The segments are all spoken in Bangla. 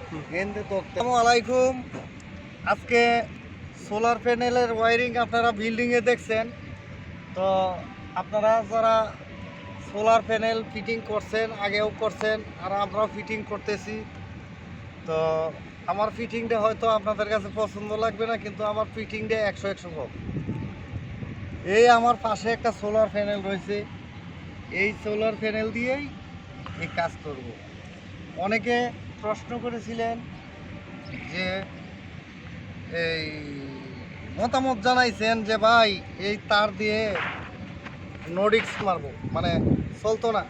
আসসালামু আলাইকুম। আজকে সোলার প্যানেলের ওয়ারিং আপনারা বিল্ডিংয়ে দেখছেন। তো আপনারা যারা সোলার প্যানেল ফিটিং করছেন, আগেও করছেন, আর আমরাও ফিটিং করতেছি। তো আমার ফিটিংটা হয়তো আপনাদের কাছে পছন্দ লাগবে না, কিন্তু আমার ফিটিংটা 100 হোক। এই আমার পাশে একটা সোলার প্যানেল রয়েছে, এই সোলার প্যানেল দিয়েই এই কাজ করব। অনেকে প্রশ্ন করেছিলেন যে এই মতামত জানাইছেন যে ভাই এই তার দিয়ে নোডিক্স মারবো, মানে চলতো না।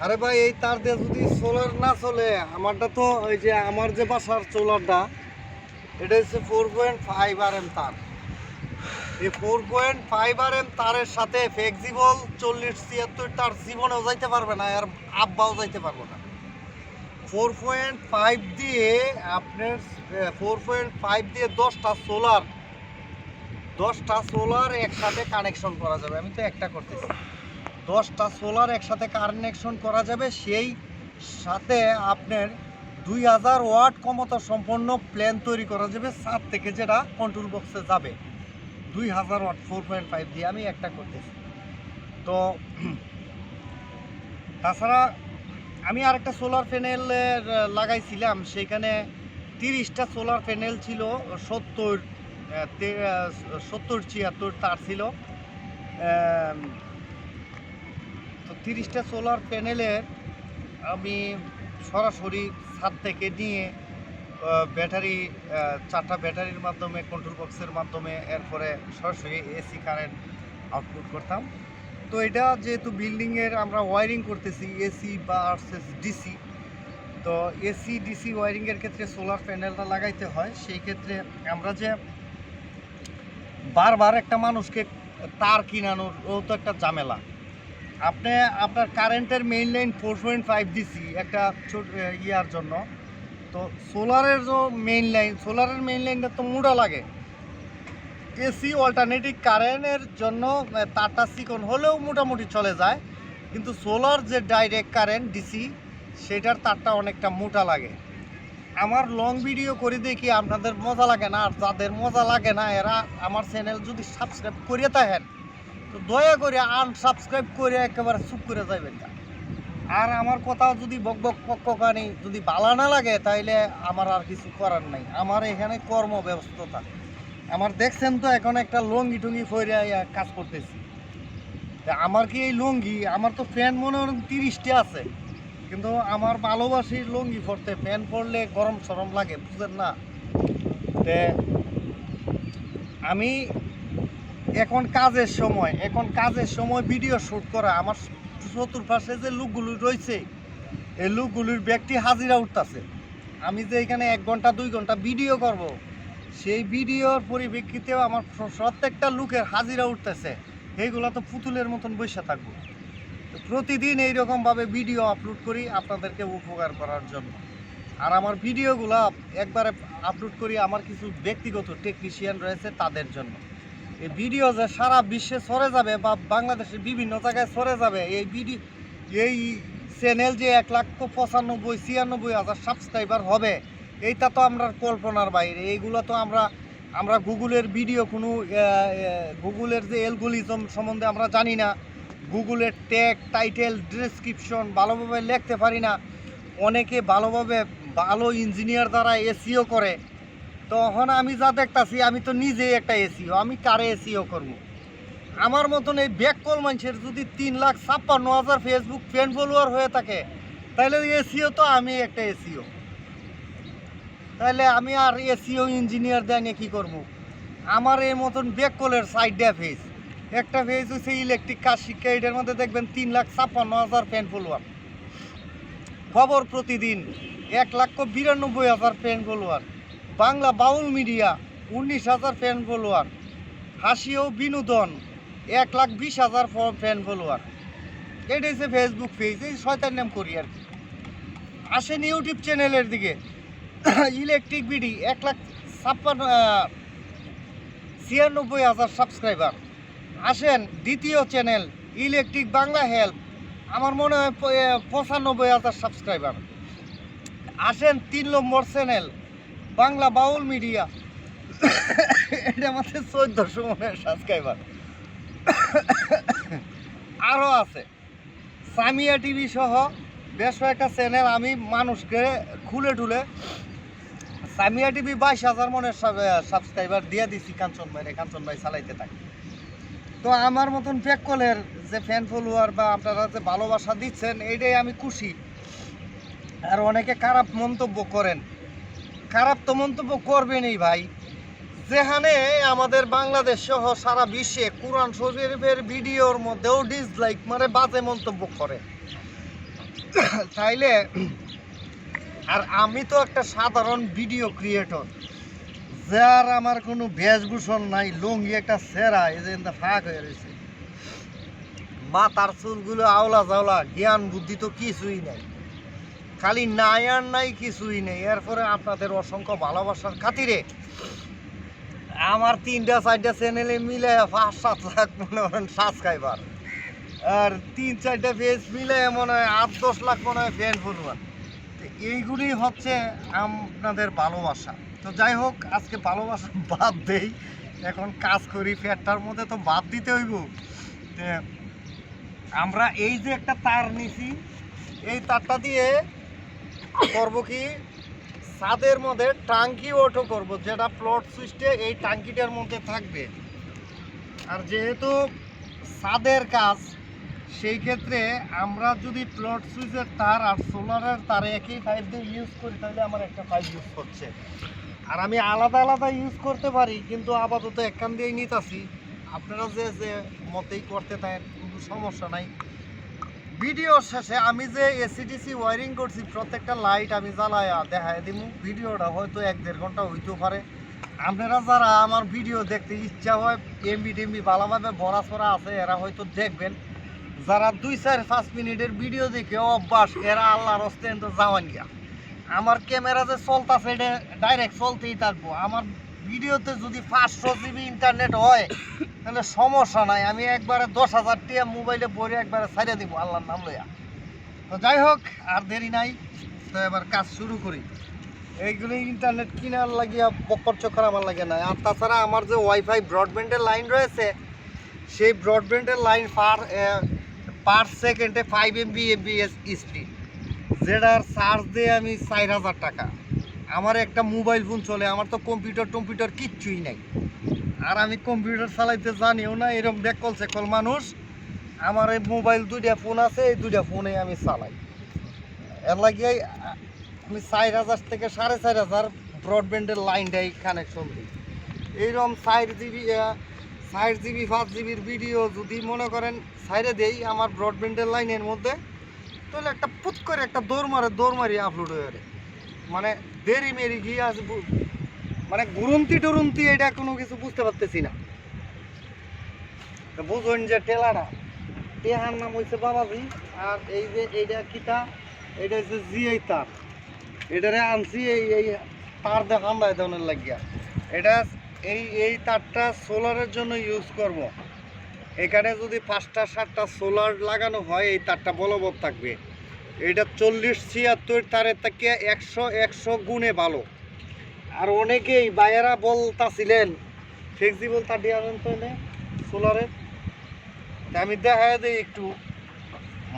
আরে ভাই এই তার দিয়ে যদি সোলার না চলে, আমারটা তো ওই যে আমার যে বাসার সোলারটা, এটা হচ্ছে 4.5 RM তার। এই 4.5 RM তারের সাথে ফ্লেক্সিবল 40-76 তার জীবনেও যাইতে পারবে না, আর আব্বাও যাইতে পারবো না। 4.5 দিয়ে আপনার 4.5 দিয়ে 10টা সোলার একসাথে কানেকশন করা যাবে। আমি তো একটা করতেছি, 10টা সোলার একসাথে কানেকশন করা যাবে। সেই সাথে আপনার 2000 ওয়াট ক্ষমতা সম্পন্ন প্ল্যান তৈরি করা যাবে ছাদ থেকে, যেটা কন্ট্রোল বক্সে যাবে। 2000 ওয়াট 4.5 দিয়ে আমি একটা করতেছি। তো তাছাড়া আমি আরেকটা সোলার প্যানেল লাগাইছিলাম, সেখানে 30টা সোলার প্যানেল ছিল, 70-76 তার ছিল। তো 30টা সোলার প্যানেলের আমি সরাসরি ছাদ থেকে নিয়ে ব্যাটারি, 4টা ব্যাটারির মাধ্যমে, কন্ট্রোল বক্সের মাধ্যমে, এরপরে সরাসরি এসি কারেন্ট আউটপুট করতাম। তো এটা যেহেতু বিল্ডিংয়ের আমরা ওয়ারিং করতেছি এসি বা ডিসি, তো এসি ডিসি ওয়ারিংয়ের ক্ষেত্রে সোলার প্যানেলটা লাগাইতে হয়। সেই ক্ষেত্রে আমরা যে বারবার একটা মানুষকে তার কিনানোর ও তো একটা ঝামেলা। আপনার কারেন্টের মেইন লাইন 4.5 দিছি একটা ছোট ইয়ার জন্য। তো সোলারের মেইন লাইনটা তো মোটা লাগে। এসি অল্টারনেটিভ কারেন্টের জন্য তারটা চিকন হলেও মোটামুটি চলে যায়, কিন্তু সোলার যে ডাইরেক্ট কারেন্ট ডিসি, সেটার তারটা অনেকটা মোটা লাগে। আমার লং ভিডিও করে দেখি আপনাদের মজা লাগে না, আর যাদের মজা লাগে না এরা আমার চ্যানেল যদি সাবস্ক্রাইব করিয়ে থাকেন তো দয়া করে আনসাবস্ক্রাইব করে একেবারে চুপ করে যাবেন না। আর আমার কথা যদি বকবক পক্কানি যদি ভালো না লাগে, তাইলে আমার আর কিছু করার নাই। আমার এখানে কর্মব্যস্ততা, আমার দেখছেন তো এখন একটা লুঙ্গি টুঙ্গি পরে কাজ করতেছি। আমার কি এই লুঙ্গি, আমার তো ফ্যান মনে হয় 30টা আছে, কিন্তু আমার ভালোবাসি লুঙ্গি পরতে। ফ্যান পরলে গরম সরম লাগে, বুঝলেন না? আমি এখন কাজের সময় ভিডিও শ্যুট করা, আমার চতুর্পাশে যে লোকগুলো রয়েছে, এই লোকগুলির ব্যক্তি হাজিরা উঠতেছে। আমি যে এখানে 1 ঘন্টা 2 ঘন্টা ভিডিও করব, সেই ভিডিওর পরিপ্রেক্ষিতেও আমার প্রত্যেকটা লোকের হাজিরা উঠতেছে। এইগুলো তো পুতুলের মতন বসে থাকবো। প্রতিদিন এইরকমভাবে ভিডিও আপলোড করি আপনাদেরকে উপকার করার জন্য। আর আমার ভিডিওগুলো একবারে আপলোড করি আমার কিছু ব্যক্তিগত টেকনিশিয়ান রয়েছে তাদের জন্য। এই ভিডিও যে সারা বিশ্বে ছড়ে যাবে বা বাংলাদেশের বিভিন্ন জায়গায় ছড়ে যাবে, এই চ্যানেল যে 1,95,96,000 সাবস্ক্রাইবার হবে, এইটা তো আমরা কল্পনার বাইরে। এইগুলো তো আমরা গুগলের ভিডিও গুগলের যে অ্যালগরিদম সম্বন্ধে আমরা জানি না। গুগলের ট্যাগ, টাইটেল, ডেসক্রিপশন ভালোভাবে লিখতে পারি না। অনেকে ভালো ইঞ্জিনিয়ার দ্বারা এসিও করে। তখন আমি যা দেখতাছি, আমি তো নিজেই একটা এসিও, আমি কারে এসিও করব। আমার মতন এই ব্যাককল মানুষের যদি 3,56,000 ফেসবুক ফ্যান ফলোয়ার হয়ে থাকে, তাহলে এসিও তো আমি একটা এসিও। তাহলে আমি আর এসিও ইঞ্জিনিয়ার দেয় নিয়ে কী করবো? আমার এই মতন ব্যাককলের সাইডটা ফেজ, একটা ফেজ হচ্ছে ইলেকট্রিক কাজ শিক্ষা, এটার মধ্যে দেখবেন 3,56,000 ফ্যান ফলোয়ার। খবর প্রতিদিন 1,92,000 ফ্যান ফলোয়ার। বাংলা বাউল মিডিয়া 19,000 ফ্যান ফলোয়ার। হাসি ও বিনোদন 1,20,000 ফ্যান ফলোয়ার। এটা হচ্ছে ফেসবুক পেজ। এই শয়তান নাম করি আর কি। আসেন ইউটিউব চ্যানেলের দিকে। Electric BD 1,96,000 subscriber. আসেন দ্বিতীয় চ্যানেল ইলেকট্রিক বাংলা হেল্প, আমার মনে হয় 95,000 সাবস্ক্রাইবার। আসেন 3 নম্বর চ্যানেল বাংলা বাউল মিডিয়া, এটা আমাদের 1400 মনে সাবস্ক্রাইবার। আরও আছে সামিয়া টিভি সহ বেশ কয়েকটা চ্যানেল আমি মানুষকে খুলে টুলে সামিয়া টিভি 22,000 মনের সাবস্ক্রাইবার দিয়ে দিছি কাঞ্চন ভাই চালাইতে থাকে। তো আমার মতন পেকলের যে ফ্যান ফলোয়ার বা আপনারা যে ভালোবাসা দিচ্ছেন এইটাই আমি খুশি। আর অনেকে খারাপ মন্তব্য করেন, খারাপ তো মন্তব্য করবেনই ভাই। যেখানে আমাদের বাংলাদেশ সহ সারা বিশ্বে কোরআন শরীফের ভিডিওর মধ্যেও ডিসলাইক মানে বাজে মন্তব্য করে তাইলে, আর আমি তো একটা সাধারণ ভিডিও ক্রিয়েটর, যার আমার কোনো বেশভূষণ নাই, লুঙ্গি একটা সেরা এই যে ফাঁক হয়ে রয়েছে, মাথার চুলগুলো আওলা জাওলা, জ্ঞান বুদ্ধি তো কিছুই নাই, খালি নাই আর নাই, কিছুই নেই। এরপরে আপনাদের অসংখ্য ভালোবাসার খাতিরে আমার 3-4টা চ্যানেলে মিলে 5-7 লাখ মনে হয় সাবস্ক্রাইবার, আর 3-4টা পেজ মিলে মনে হয় 8-10 লাখ মনে হয় ফ্যান ফলোয়ার। এইগুলি হচ্ছে আপনাদের ভালোবাসা। তো যাই হোক, আজকে ভালোবাসা বাদ দেই, এখন কাজ করি, ফ্যাটটার মধ্যে তো বাদ দিতে হইব। আমরা এই যে একটা তার নিছি, এই তারটা দিয়ে করবো কি, ছাদের মধ্যে টাঙ্কি ওঠো করব, যেটা প্লট সুইচে এই টাঙ্কিটার মধ্যে থাকবে। আর যেহেতু ছাদের কাজ, সেই ক্ষেত্রে আমরা যদি প্লট সুইচের তার আর সোলারের তার একই পাইপ দিয়ে ইউজ করি, তাহলে আমার একটা পাইপ ইউজ করছে। আর আমি আলাদা আলাদা ইউজ করতে পারি, কিন্তু আপাতত একখান দিয়েই নিতেছি। আপনারা যে যে মতেই করতে থাকেন, কিন্তু সমস্যা নাই। ভিডিও শেষে আমি যে এসিডিসি ওয়ারিং করছি, প্রত্যেকটা লাইট আমি জ্বালায়া দেখাই দিব। ভিডিওটা হয়তো 1-1.5 ঘন্টা হইতেও পারে। আপনারা যারা আমার ভিডিও দেখতে ইচ্ছা হয়, এমবি টেমবি ভালোভাবে ভরা ছড়া আছে, এরা হয়তো দেখবেন। যারা 2-4-5 মিনিটের ভিডিও দেখে অভ্যাস, এরা আল্লাহর হস্তে তো যাওয়ান গিয়া। আমার ক্যামেরা যে চলতেছে, এটা ডাইরেক্ট চলতেই থাকবো। আমার ভিডিওতে যদি 500 জিবি ইন্টারনেট হয়, তাহলে সমস্যা নাই, আমি একবারে 10,000 টাকা মোবাইলে ভরে একবারে ছাড়িয়ে দিব আল্লাহর নাম লইয়া। তো যাই হোক, আর দেরি নাই, তো এবার কাজ শুরু করি। এইগুলি ইন্টারনেট কিনার লাগিয়া বকর চক্কর আমার লাগে না। আর তাছাড়া আমার যে ওয়াইফাই ব্রডব্যান্ডের লাইন রয়েছে, সেই ব্রডব্যান্ডের লাইন পার সেকেন্ডে 5 MB/s স্পিড, যেটার চার্জ দিয়ে আমি 4,000 টাকা। আমার একটা মোবাইল ফোন চলে, আমার তো কম্পিউটার কিচ্ছুই নাই। আর আমি কম্পিউটার চালাইতে জানিও না, এরকম বেকল সেকল মানুষ। আমার এই মোবাইল 2টা ফোন আছে, এই 2টা ফোনে আমি চালাই। এর লাগিয়াই আমি 4,000 থেকে 4,500 ব্রডব্যান্ডের লাইনটাই কানেকশন দিই। এইরকম 4 GB 5 GBর ভিডিও যদি মনে করেন সাইডে দেই আমার ব্রডব্যান্ডের লাইনের মধ্যে, তাহলে একটা পুত করে একটা দৌড় মারি আপলোড হয়ে যাবে। মানে দেরি মেরি গিয়ে আসবো, মানে টুরন্তি এটা কোনো কিছু বুঝতে পারতেছি না। বুঝুন যে টেলারা, টেহার নাম হয়েছে বাবাজি। আর এই যে এইটা কিতা, এটা হচ্ছে জিআই তার, এটারে আনছি এই তার দেখান দেয় ধরনের লাগিয়া। এটা এই তারটা সোলারের জন্য ইউজ করব। এখানে যদি 5টা-7টা সোলার লাগানো হয়, এই তারটা বলবৎ থাকবে। এটা 40-76 তারের থেকে 100 গুণে ভালো। আর অনেকেই বাইরা বলতাছিলেন ফ্লেক্সিবল তার দিয়ে আনেন তো এনে সোলারের। আমি দেখায় দিই একটু,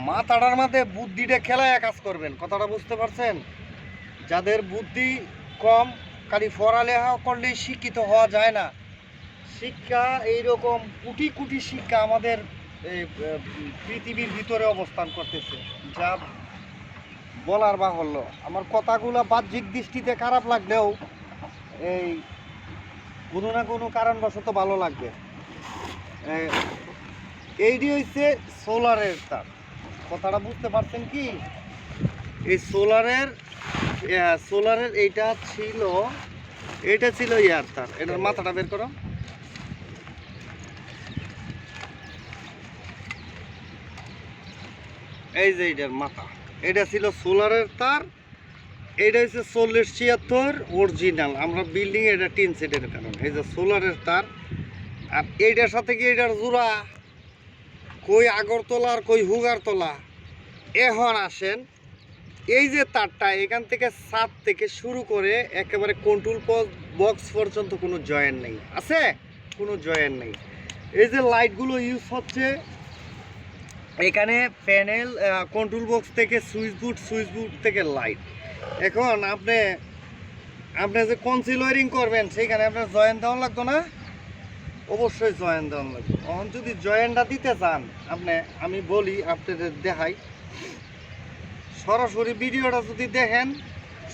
মাথাটার মধ্যে বুদ্ধিটা খেলায় কাজ করবেন, কথাটা বুঝতে পারছেন? যাদের বুদ্ধি কম, খালি পড়ালেখা করলেই শিক্ষিত হওয়া যায় না। শিক্ষা এইরকম কোটি শিক্ষা আমাদের এই পৃথিবীর ভিতরে অবস্থান করতেছে, যা বলার বাহুল্য। আমার কথাগুলো বাহ্যিক দৃষ্টিতে খারাপ লাগলেও এই কোনো না কোনো কারণবশত ভালো লাগবে। এইটি হচ্ছে সোলারের তার, কথাটা বুঝতে পারছেন কি? এই সোলারের এইটা ছিল ইয়ার তার। এটার মাথাটা বের করো। এই যে এটার মাথা, এটা ছিল সোলারের তার। এটা হচ্ছে 40-76 অরিজিনাল। আমরা বিল্ডিং এটা টিন সেটের কারণ, এই যে সোলারের তার। আর এইটার সাথে কি এটার জোড়া, কই আগরতলা আর কই হুগারতলা। এখন আসেন এই যে তারটা এখান থেকে ছাদ থেকে শুরু করে একেবারে কন্ট্রোল বক্স পর্যন্ত কোনো জয়েন্ট নেই, আছে কোনো জয়েন্ট নেই। এই যে লাইটগুলো ইউজ হচ্ছে এখানে প্যানেল, কন্ট্রোল বক্স থেকে সুইচ বোর্ড থেকে লাইট। এখন আপনি যে কনসিল ওয়ারিং করবেন সেখানে আপনার জয়েন্ট দেওয়া লাগতো না? অবশ্যই জয়েন্ট দেওয়া লাগবে। এখন যদি জয়েন্টটা দিতে চান আপনি, আমি বলি আপনাদের দেখাই, সরাসরি ভিডিওটা যদি দেখেন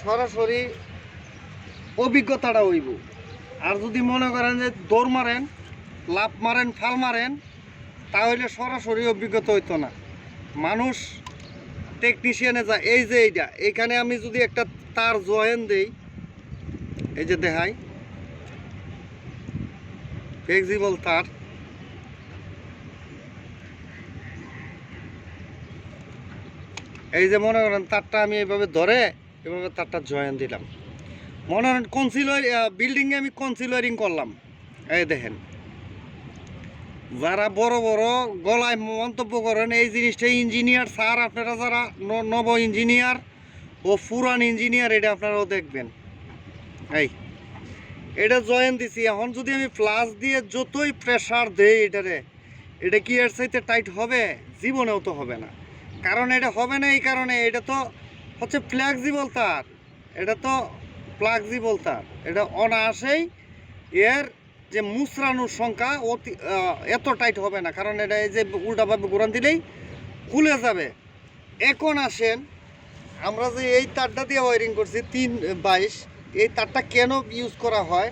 সরাসরি অভিজ্ঞতাটা হইব। আর যদি মনে করেন যে দৌড় মারেন, লাফ মারেন, ফাল মারেন, তাহলে সরাসরি অভিজ্ঞতা হইতো না। মানুষ টেকনিশিয়ানে যায়। এই যে এইখানে আমি যদি একটা তার জয়েন দেই, এই যে দেখাই ফ্লেক্সিবল তার, এই যে মনে করেন তারটা আমি এইভাবে ধরে এভাবে তারটা জয়েন দিলাম, মনে করেন বিল্ডিংয়ে আমি কনসিল ওয়ারিং করলাম। এই দেখেন, যারা বড় বড় গলায় মন্তব্য করেন এই জিনিসটা ইঞ্জিনিয়ার স্যার, আপনারা যারা নব ইঞ্জিনিয়ার ও পুরান ইঞ্জিনিয়ার এটা আপনারাও দেখবেন। এটা জয়েন দিছি। এখন যদি আমি প্লাস দিয়ে যতই প্রেশার দেই এটা কি এর চাইতে টাইট হবে? জীবনেও তো হবে না। কারণ এটা হবে না এই কারণে, এটা তো হচ্ছে ফ্লেক্সিবল তার, এটা অনায়াসেই এর যে মুচড়ানোর সংখ্যা এত টাইট হবে না, কারণ এটা এই যে উল্টাভাবে ঘোরান দিলেই খুলে যাবে। এখন আসেন, আমরা যে এই তারটা দিয়ে ওয়ারিং করছি 3/22, এই তারটা কেন ইউজ করা হয়?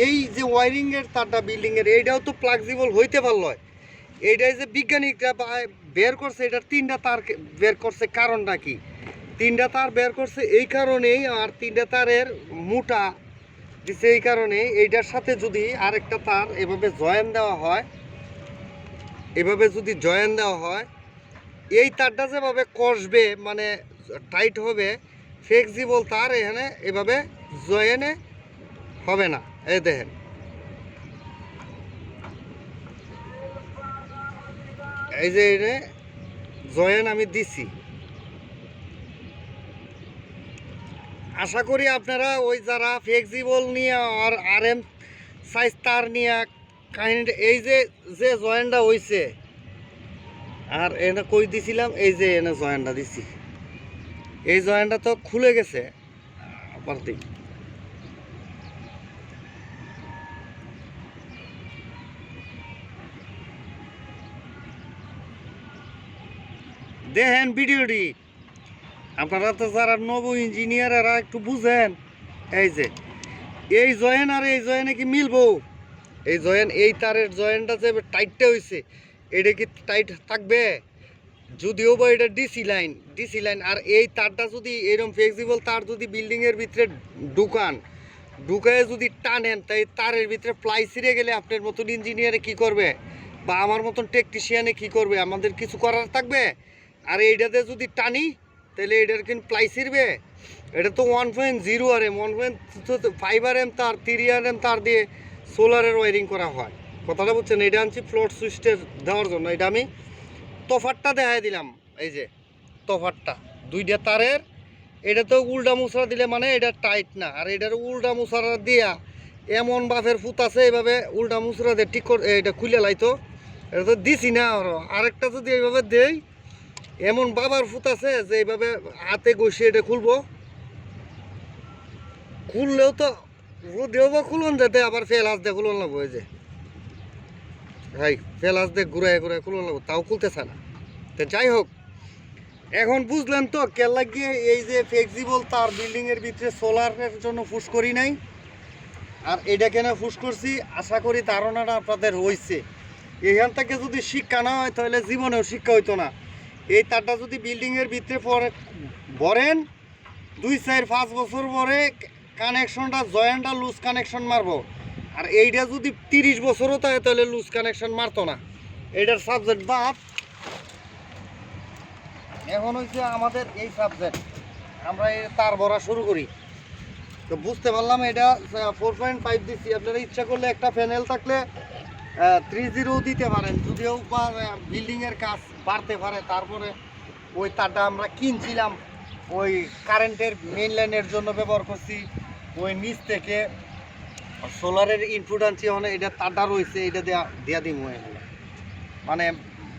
এই যে ওয়ারিংয়ের তারটা বিল্ডিংয়ের, এইটাও তো ফ্লেক্সিবল হইতে পারল। এইটাই যে বিজ্ঞানিকরা বের করছে, এটার 3টা তার বের করছে। কারণটা কি? 3টা তার বের করছে এই কারণেই, আর 3টা তারের মোটা দিছে এই কারণে। এইটার সাথে যদি আরেকটা তার এভাবে জয়েন দেওয়া হয়, এই তারটা যেভাবে কষবে মানে টাইট হবে, ফ্লেক্সিবল তার এখানে এভাবে জয়েনে হবে না। এই দেখেন, এই যে এনে জয়েন আমি দিছি। আশা করি আপনারা ওই যারা ফ্লেক্সিবল নিয়ে আর RM সাইজ তার নিয়ে কাহিনীটা, এই যে জয়েনটা হয়েছে, আর এনে কই দিছিলাম, এই যে এনে জয়েনটা দিছি, এই জয়েনটা তো খুলে গেছে। আবার দিই, দেখেন ভিডিওটি। আপনারা তো যারা নব ইঞ্জিনিয়াররা একটু বুঝেন। এই যে এই জয়েন আর এই জয়েনে কি মিলবো? এই জয়েন, এই তারের জয়েনটা যে টাইটটা হয়েছে, এটা কি টাইট থাকবে? যদিও বা এটা ডিসি লাইন, আর এই তারটা যদি এরকম ফ্লেক্সিবল তার যদি বিল্ডিংয়ের ভিতরে ঢুকায় যদি টানেন, তাই তারের ভিতরে প্লাই ছিঁড়ে গেলে আপনার মতন ইঞ্জিনিয়ারে কি করবে, বা আমার মতন টেকনিশিয়ানে কি করবে? আমাদের কিছু করার থাকবে? আর এইটাতে যদি টানি তাহলে এটার কিন্তু প্লাই ছিঁড়বে। এটা তো 1.0 RM, 1.5 RM তার, 3 RM তার দিয়ে সোলারের ওয়ারিং করা হয়। কথাটা বুঝছেন? এটা আনছি ফ্লোট সুইচটা দেওয়ার জন্য। এটা আমি তফাতটা দেখাই দিলাম। এই যে তফাতটা 2টা তারের, এটা তো উল্টা মুসরা দিলে মানে এটা টাইট না, আর এটার উল্টা মুসরা দিয়া এমন বাফের ফুত আছে, এইভাবে উল্টা মুসরা দিয়ে ঠিক করে এটা খুলে লাইতো। এটা তো দিছি না, আরেকটা যদি এইভাবে দেই, এমন বাবার ফুত আছে যে এইভাবে হাতে ঘষে এটা খুললেও তো দেও বা খুলন যেতে, আবার ফেলাস দিয়ে খুলন লাগবো। এই যে ভাই ফেলাস দিয়ে ঘুরাই খুলন লাগবো, তাও খুলতেছে না। তো যাই হোক, এখন বুঝলেন তো কে লাগিয়ে এই যে ফ্লেক্সিবল তার বিল্ডিংয়ের ভিতরে সোলারের জন্য ফুস করি নাই, আর এটা কেন ফুস করছি। আশা করি ধারণাটা আপনাদের হয়েছে। এখান থেকে যদি শিক্ষা না হয় তাহলে জীবনেও শিক্ষা হইতো না। এই তারটা যদি বিল্ডিংয়ের ভিতরে ভরেন 2-4-5 বছর পরে কানেকশনটা জয়েন্টটা লুজ কানেকশন মারবো, আর এইটা যদি 30 বছরও থাকে তাহলে লুজ কানেকশন মারতো না। এইটার সাবজেক্ট বাদ। এখন হচ্ছে আমাদের এই সাবজেক্ট, আমরা এই তার ভরা শুরু করি। তো বুঝতে পারলাম এটা 4.5 দিচ্ছি। আপনারা ইচ্ছা করলে একটা প্যানেল থাকলে 3.0 দিতে পারেন, যদিও বা বিল্ডিংয়ের কাজ বাড়তে পারে। তারপরে ওই তারটা আমরা কিনছিলাম ওই কারেন্টের মেইন লাইনের জন্য ব্যবহার করছি। ওই নিচ থেকে সোলারের ইনপুট আনছি, মানে এটা তারটা রয়েছে, এটা দিয়া দিমু এখানে। মানে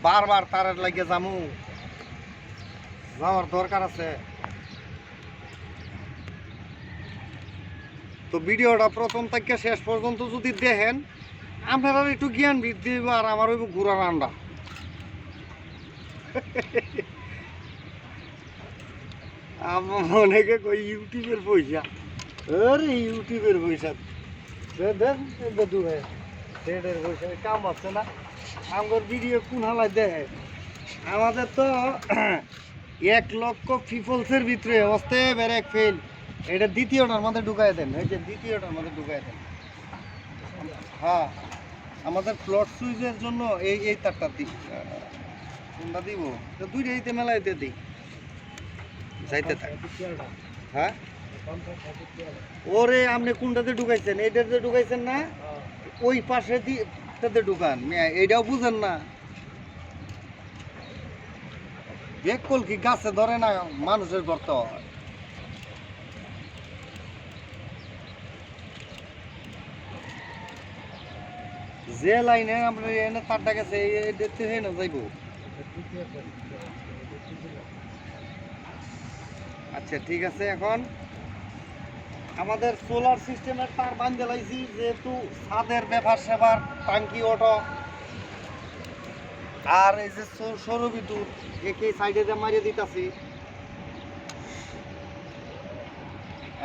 বারবার তারের লাগিয়ে যাওয়ার দরকার আছে। তো ভিডিওটা প্রথম থেকে শেষ পর্যন্ত যদি দেখেন আপনারা একটু জ্ঞান বৃদ্ধি হইব, আর আমার হইব ঘোরার আন্ডা। অনেকে কই ইউটিউবের পয়সা, আরে ইউটিউবের পয়সা দেন দেড়ের পয়সা কাম আছে না। আমার ভিডিও কোন হালায় দেখে? আমাদের তো 1 লক্ষ পিপলসের ভিতরে অস্তে বেড়ে এক ফেল। এটা দ্বিতীয়টার মধ্যে ঢুকাই দেন, এই যে দ্বিতীয়টার মধ্যে ঢুকাই দেন। হ্যাঁ, আমাদের প্লট সুইচের জন্য এই তারটা দিই, কোনটা দিব? তো দুইটাইতে মেলাইতে দিই, যাইতে থাকে। হ্যাঁ, ওরে আপনি কোনটাতে ঢুকাইছেন? এইটাতে ঢুকাইছেন না? ওই পাশে দিয়ে ঢুকান, এইটাও বুঝেন না। বেকল কি গাছে ধরে না, মানুষের গর্ত হয়। যে লাইনে আমরা এনে তারটা গেছে দেখতে না যাইব। আচ্ছা ঠিক আছে, এখন আমাদের সোলার সিস্টেমের তার বান্ধে লাইছি, যেহেতু ছাদের ব্যাপার সেবার টাঙ্কি অটো আর এই যে সৌর বিদ্যুৎ একে সাইডে দিয়ে মারিয়ে দিতেছি।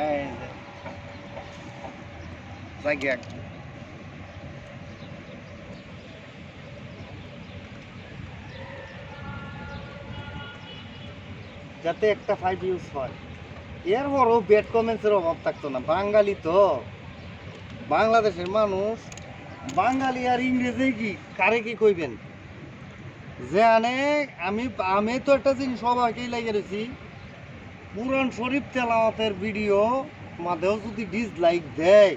এই যে জায়গা যাতে একটা 5 ইউজ হয়, এরপরও ব্যাড কমেন্টসের অভাব থাকতো না। বাঙালি তো, বাংলাদেশের মানুষ, বাঙালি আর ইংরেজি কি কারে কি কইবেন? যে আনে আমি তো একটা জিনিস সবাইকেই লাগিয়ে রয়েছি, কুরআন শরীফ তেলাওয়াতের ভিডিও মাঝেও যদি ডিসলাইক দেয়,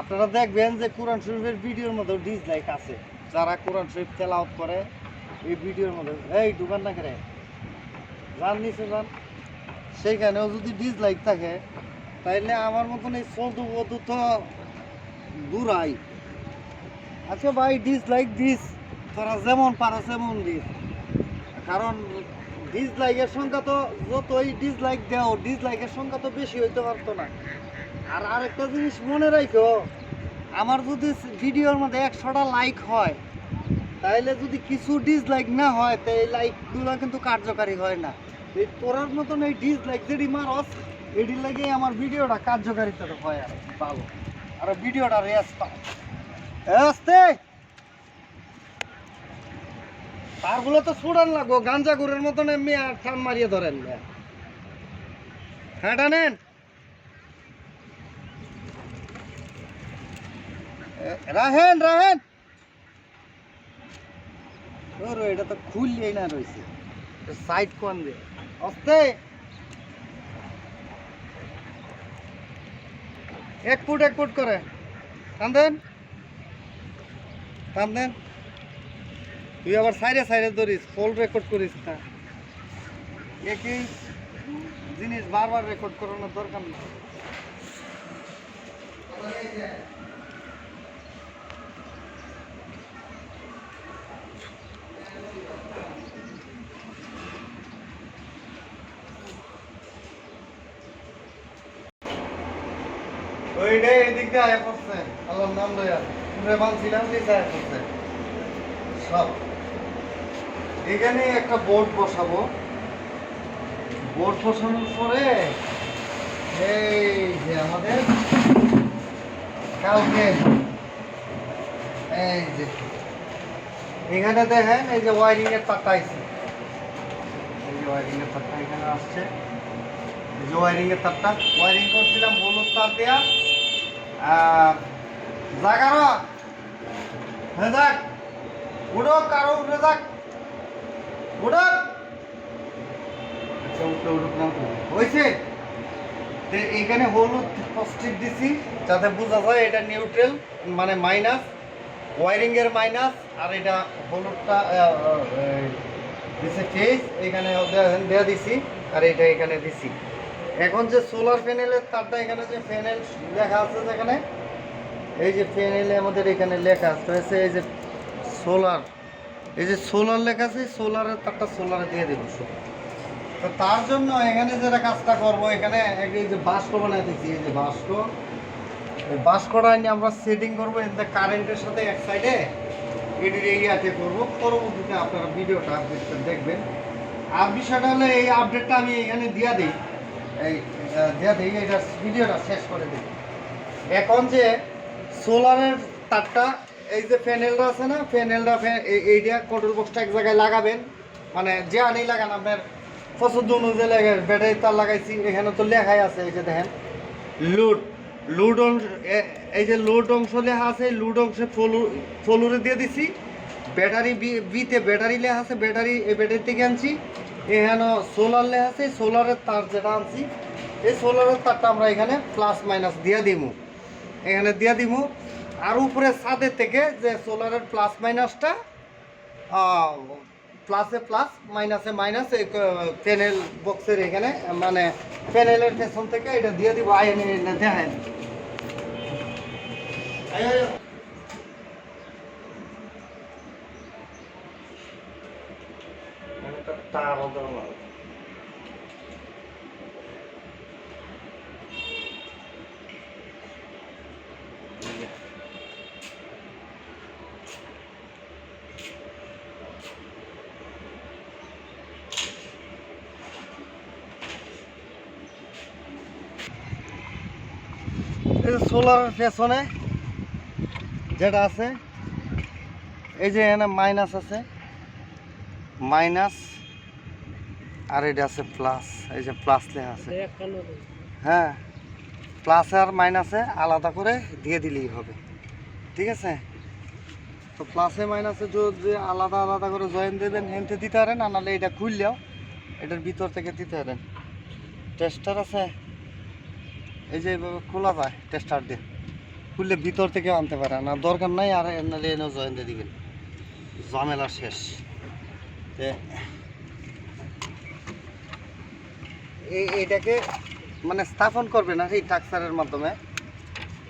আপনারা দেখবেন যে কোরআন শরীফের ভিডিওর মধ্যেও ডিসলাইক আছে। যারা কোরআন শরীফ তেলাওয়াত করে এই ভিডিওর মধ্যে, এই দোকান না করে যান নিচে যান, সেইখানেও যদি ডিসলাইক থাকে, তাইলে আমার মতন এই চৌধু বধু তো দূরাই। আচ্ছা ভাই, ডিসলাইক দিস, তোরা যেমন পারো তেমন দিস। কারণ ডিসলাইকের সংখ্যা তো, যতই ডিসলাইক দেও ডিসলাইকের সংখ্যা তো বেশি হইতে পারতো না। আর আরেকটা জিনিস মনে রাখো, আমার যদি ভিডিওর মধ্যে 100টা লাইক হয়, তাইলে যদি কিছু ডিসলাইক না হয়, তো এই লাইকগুলো কিন্তু কার্যকারী হয় না। এই তোরার মতন এই ডিসলাইক যেটি মারস, এটির লাগে আমার ভিডিওটা কার্যকারিতা হয় আর ভালো, আর ভিডিওটা রেস পায়। আসতে তারগুলো তো ছুড়ান লাগবো, গাঞ্জা গুড়ের মতন এমনি আর টান মারিয়ে ধরেন। হ্যাঁ টানেন, রাহেন রাহেন। এটা তো খুললেই না রয়েছে, সাইড কোন দে আসতে। 1 ফুট 1 ফুট করে টান দেন, টান দেন। তুই আবার সাইডে সাইডে ধরিস, ফুল রেকর্ড করিস না। একই জিনিস বারবার রেকর্ড করানোর দরকার নেই। ওইটাই এদিক দিয়ে আয়া করছে, আল্লাহর নাম লইয়া পুরে বানছিলাম, নিচে আয়া করছে সব। এখানে একটা বোর্ড বসাবো, বোর্ড বসানোর পরে এই যে আমাদের কালকে এই যে এখানে দেখেন, এই যে ওয়ারিং এর তারটা আইছে, এই যে ওয়ারিং এর তারটা এখানে আসছে, এই যে ওয়ারিং এর তারটা ওয়ারিং করছিলাম হলুদ তার দেয়া। জাগারো হয়ে যাক, উঠো কারো উঠে যাক, উঠো। আচ্ছা উঠে উঠুক না, হয়েছে। এইখানে হলুদ স্টিক দিছি যাতে বোঝা যায় এটা নিউট্রাল, মানে মাইনাস, ওয়ারিং এর মাইনাস, আর এটা হলুদটা দিছে ফেজ, এখানে দেয়া দিছি। আর এটা এখানে দিছি। এখন যে সোলার প্যানেলের তারটা এখানে যে প্যানেল লেখা আছে যেখানে, এই যে প্যানেলে আমাদের এখানে লেখা আছে এই যে সোলার, এই যে সোলার লেখা আছে, সোলারের তারটা সোলারে দিয়ে দেবো। তো তার জন্য এখানে যেটা কাজটা করবো, এখানে এই যে বাস্ক বানাই দিচ্ছি, এই যে বাস্ক, এই বাস্কটা নিয়ে আমরা সেটিং করবো এতে কারেন্টের সাথে এক সাইডে এটির ইয়াতে করবো। পরবর্তীতে আপনারা ভিডিওটা আপডেটটা দেখবেন। আর বিষয়টা হলো এই আপডেটটা আমি এখানে দিয়ে দিই, এই দিয়ে দিই, এটা ভিডিওটা শেষ করে দিই। এখন যে সোলারের তারটা, এই যে প্যানেলটা আছে না, প্যানেলটা এইটা কন্ট্রোল বক্সটা এক জায়গায় লাগাবেন, মানে যে আনি লাগান আপনার পছন্দ অনুযায়ী লাগাই। ব্যাটারি তার লাগাইছি, এখানে তো লেখাই আছে, এই যে দেখেন লোড, লোড অংশ, এই যে লোড অংশ লেখা আছে, লোড অংশে ফলুরে দিয়ে দিছি। ব্যাটারি বিতে ব্যাটারি লেখা আছে, ব্যাটারি এই ব্যাটারি থেকে আনছি। এখানে সোলার লেখা আছে, সোলারের তার যেটা আনছি, এই সোলারের তারটা আমরা এখানে প্লাস মাইনাস দিয়ে দিব, এখানে দিয়ে দিব। আর উপরে ছাদের থেকে যে সোলারের প্লাস মাইনাসটা, প্লাসে প্লাস মাইনাসে মাইনাস, এই প্যানেল বক্সের এখানে মানে প্যানেলের পেছন থেকে এটা দিয়ে দিব। আইনে দেখেন তার সোলারের পেছনে যেটা আছে, এই যে এখানে মাইনাস আছে, মাইনাস, আর এটা আছে প্লাস, এই যে প্লাস লেখা আছে। হ্যাঁ, প্লাসে আর মাইনাসে আলাদা করে দিয়ে দিলেই হবে, ঠিক আছে? তো প্লাসে মাইনাসে যদি আলাদা আলাদা করে জয়েন দেবেন, হেনতে দিতে পারেন, আর নাহলে এটা খুললেও এটার ভিতর থেকে দিতে পারেন। টেস্টার আছে, এই যে এইভাবে খোলা যায় টেস্টার দিয়ে, খুললে ভিতর থেকে আনতে পারেন, আর দরকার নাই। আর নাহলে এনেও জয়েন দিয়ে দিবেন, ঝামেলা শেষ। এইটাকে মানে স্থাপন করবেন আর এই টাক্সারের মাধ্যমে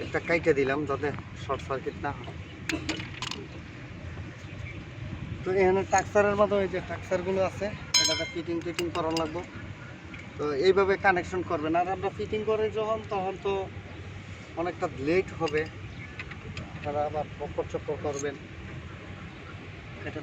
একটা কাইটে দিলাম যাতে শর্ট সার্কিট না হয়। তো এখানে টাক্সারের মাধ্যমে যে টাক্সারগুলো আছে, এটাতে ফিটিং টিটিং করানো লাগবে। তো এইভাবে কানেকশন করবেন। আর আমরা ফিটিং করে যখন, তখন তো অনেকটা লেট হবে, আপনারা আবার পকর চক্কর করবেন। এটা